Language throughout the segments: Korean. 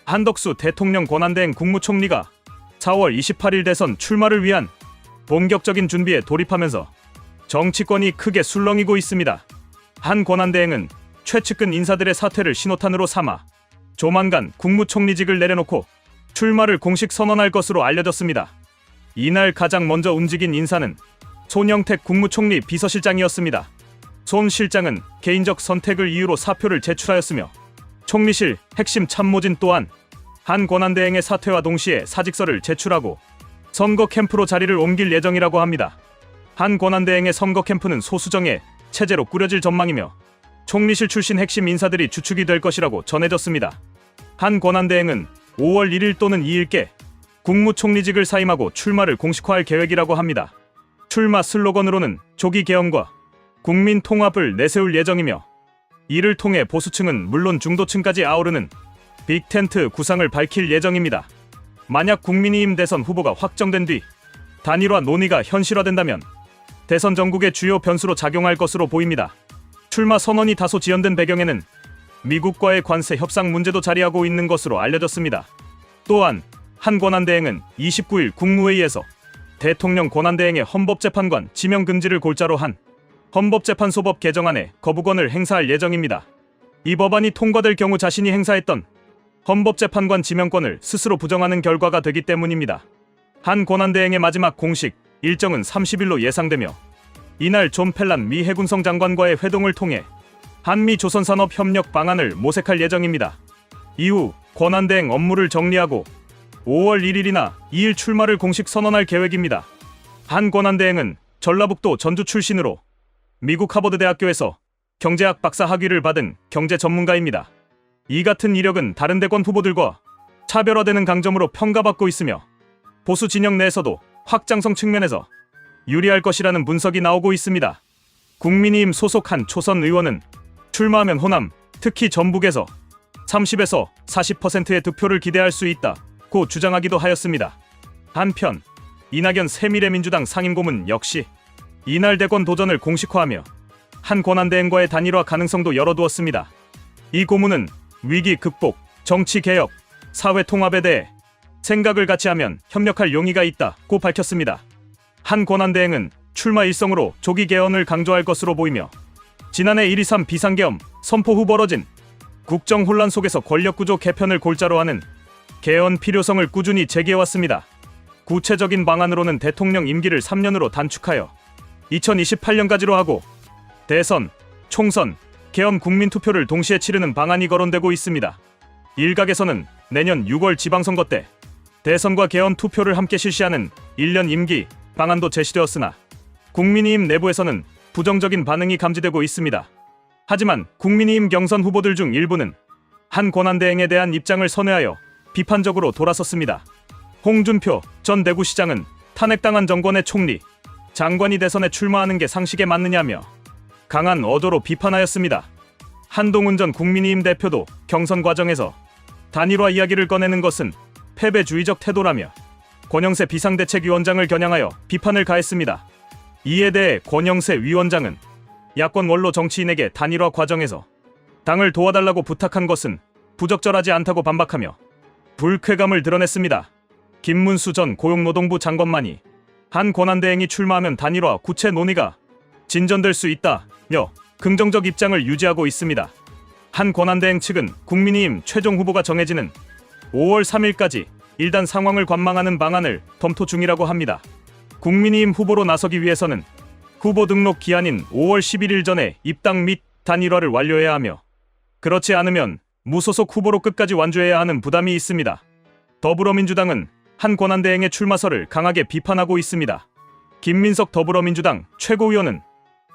한덕수 대통령 권한대행 국무총리가 4월 28일 대선 출마를 위한 본격적인 준비에 돌입하면서 정치권이 크게 술렁이고 있습니다. 한 권한대행은 최측근 인사들의 사퇴를 신호탄으로 삼아 조만간 국무총리직을 내려놓고 출마를 공식 선언할 것으로 알려졌습니다. 이날 가장 먼저 움직인 인사는 손영택 국무총리 비서실장이었습니다. 손 실장은 개인적 선택을 이유로 사표를 제출하였으며 총리실 핵심 참모진 또한 한 권한대행의 사퇴와 동시에 사직서를 제출하고 선거 캠프로 자리를 옮길 예정이라고 합니다. 한 권한대행의 선거 캠프는 소수정예 체제로 꾸려질 전망이며 총리실 출신 핵심 인사들이 주축이 될 것이라고 전해졌습니다. 한 권한대행은 5월 1일 또는 2일께 국무총리직을 사임하고 출마를 공식화할 계획이라고 합니다. 출마 슬로건으로는 조기 개헌과 국민 통합을 내세울 예정이며 이를 통해 보수층은 물론 중도층까지 아우르는 빅텐트 구상을 밝힐 예정입니다. 만약 국민의힘 대선 후보가 확정된 뒤 단일화 논의가 현실화된다면 대선 전국의 주요 변수로 작용할 것으로 보입니다. 출마 선언이 다소 지연된 배경에는 미국과의 관세 협상 문제도 자리하고 있는 것으로 알려졌습니다. 또한 한 권한대행은 29일 국무회의에서 대통령 권한대행의 헌법재판관 지명 금지를 골자로 한 헌법재판소법 개정안에 거부권을 행사할 예정입니다. 이 법안이 통과될 경우 자신이 행사했던 헌법재판관 지명권을 스스로 부정하는 결과가 되기 때문입니다. 한 권한대행의 마지막 공식 일정은 30일로 예상되며 이날 존 펠란 미 해군성 장관과의 회동을 통해 한미 조선산업 협력 방안을 모색할 예정입니다. 이후 권한대행 업무를 정리하고 5월 1일이나 2일 출마를 공식 선언할 계획입니다. 한 권한대행은 전라북도 전주 출신으로 미국 하버드 대학교에서 경제학 박사 학위를 받은 경제 전문가입니다. 이 같은 이력은 다른 대권 후보들과 차별화되는 강점으로 평가받고 있으며 보수 진영 내에서도 확장성 측면에서 유리할 것이라는 분석이 나오고 있습니다. 국민의힘 소속 한 초선 의원은 출마하면 호남, 특히 전북에서 30에서 40%의 득표를 기대할 수 있다고 주장하기도 하였습니다. 한편 이낙연 새미래민주당 상임고문 역시 이날 대권 도전을 공식화하며 한 권한대행과의 단일화 가능성도 열어두었습니다. 이 고문은 위기 극복, 정치 개혁, 사회 통합에 대해 생각을 같이 하면 협력할 용의가 있다고 밝혔습니다. 한 권한대행은 출마 일성으로 조기 개헌을 강조할 것으로 보이며 지난해 1.23 비상계엄 선포 후 벌어진 국정 혼란 속에서 권력구조 개편을 골자로 하는 개헌 필요성을 꾸준히 제기해왔습니다. 구체적인 방안으로는 대통령 임기를 3년으로 단축하여 2028년까지로 하고 대선, 총선, 개헌 국민투표를 동시에 치르는 방안이 거론되고 있습니다. 일각에서는 내년 6월 지방선거 때 대선과 개헌 투표를 함께 실시하는 1년 임기 방안도 제시되었으나 국민의힘 내부에서는 부정적인 반응이 감지되고 있습니다. 하지만 국민의힘 경선 후보들 중 일부는 한 권한대행에 대한 입장을 선회하여 비판적으로 돌아섰습니다. 홍준표 전 대구시장은 탄핵당한 정권의 총리, 장관이 대선에 출마하는 게 상식에 맞느냐며 강한 어조로 비판하였습니다. 한동훈 전 국민의힘 대표도 경선 과정에서 단일화 이야기를 꺼내는 것은 패배주의적 태도라며 권영세 비상대책위원장을 겨냥하여 비판을 가했습니다. 이에 대해 권영세 위원장은 야권 원로 정치인에게 단일화 과정에서 당을 도와달라고 부탁한 것은 부적절하지 않다고 반박하며 불쾌감을 드러냈습니다. 김문수 전 고용노동부 장관만이 한 권한대행이 출마하면 단일화 구체 논의가 진전될 수 있다며 긍정적 입장을 유지하고 있습니다. 한 권한대행 측은 국민의힘 최종 후보가 정해지는 5월 3일까지 일단 상황을 관망하는 방안을 검토 중이라고 합니다. 국민의힘 후보로 나서기 위해서는 후보 등록 기한인 5월 11일 전에 입당 및 단일화를 완료해야 하며 그렇지 않으면 무소속 후보로 끝까지 완주해야 하는 부담이 있습니다. 더불어민주당은 한 권한대행의 출마설을 강하게 비판하고 있습니다. 김민석 더불어민주당 최고위원은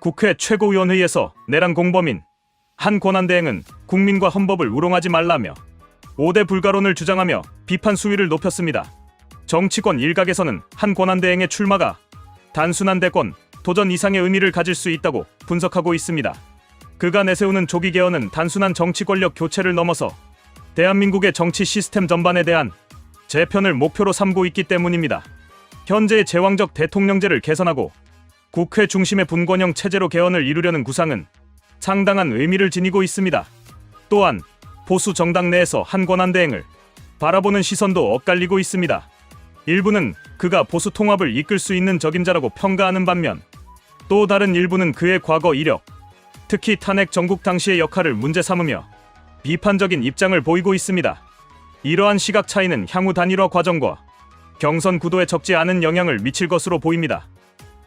국회 최고위원회의에서 내란 공범인 한 권한대행은 국민과 헌법을 우롱하지 말라며 5대 불가론을 주장하며 비판 수위를 높였습니다. 정치권 일각에서는 한 권한대행의 출마가 단순한 대권, 도전 이상의 의미를 가질 수 있다고 분석하고 있습니다. 그가 내세우는 조기 개헌은 단순한 정치 권력 교체를 넘어서 대한민국의 정치 시스템 전반에 대한 재편을 목표로 삼고 있기 때문입니다. 현재의 제왕적 대통령제를 개선하고 국회 중심의 분권형 체제로 개헌을 이루려는 구상은 상당한 의미를 지니고 있습니다. 또한 보수 정당 내에서 한 권한대행을 바라보는 시선도 엇갈리고 있습니다. 일부는 그가 보수 통합을 이끌 수 있는 적임자라고 평가하는 반면 또 다른 일부는 그의 과거 이력, 특히 탄핵 정국 당시의 역할을 문제 삼으며 비판적인 입장을 보이고 있습니다. 이러한 시각 차이는 향후 단일화 과정과 경선 구도에 적지 않은 영향을 미칠 것으로 보입니다.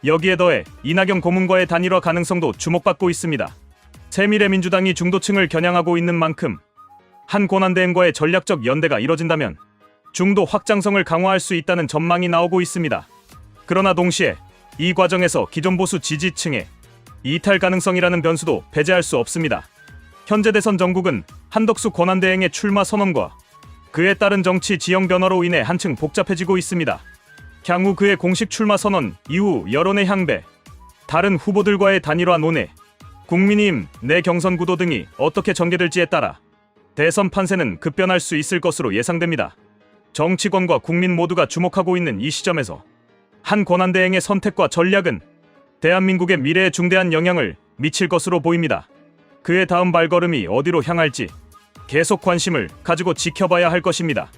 여기에 더해 이낙연 고문과의 단일화 가능성도 주목받고 있습니다. 새미래민주당이 중도층을 겨냥하고 있는 만큼 한 권한대행과의 전략적 연대가 이뤄진다면 중도 확장성을 강화할 수 있다는 전망이 나오고 있습니다. 그러나 동시에 이 과정에서 기존 보수 지지층의 이탈 가능성이라는 변수도 배제할 수 없습니다. 현재 대선 전국은 한덕수 권한대행의 출마 선언과 그에 따른 정치 지형 변화로 인해 한층 복잡해지고 있습니다. 향후 그의 공식 출마 선언 이후 여론의 향배, 다른 후보들과의 단일화 논의, 국민의힘 내 경선 구도 등이 어떻게 전개될지에 따라 대선 판세는 급변할 수 있을 것으로 예상됩니다. 정치권과 국민 모두가 주목하고 있는 이 시점에서 한 권한대행의 선택과 전략은 대한민국의 미래에 중대한 영향을 미칠 것으로 보입니다. 그의 다음 발걸음이 어디로 향할지 계속 관심을 가지고 지켜봐야 할 것입니다.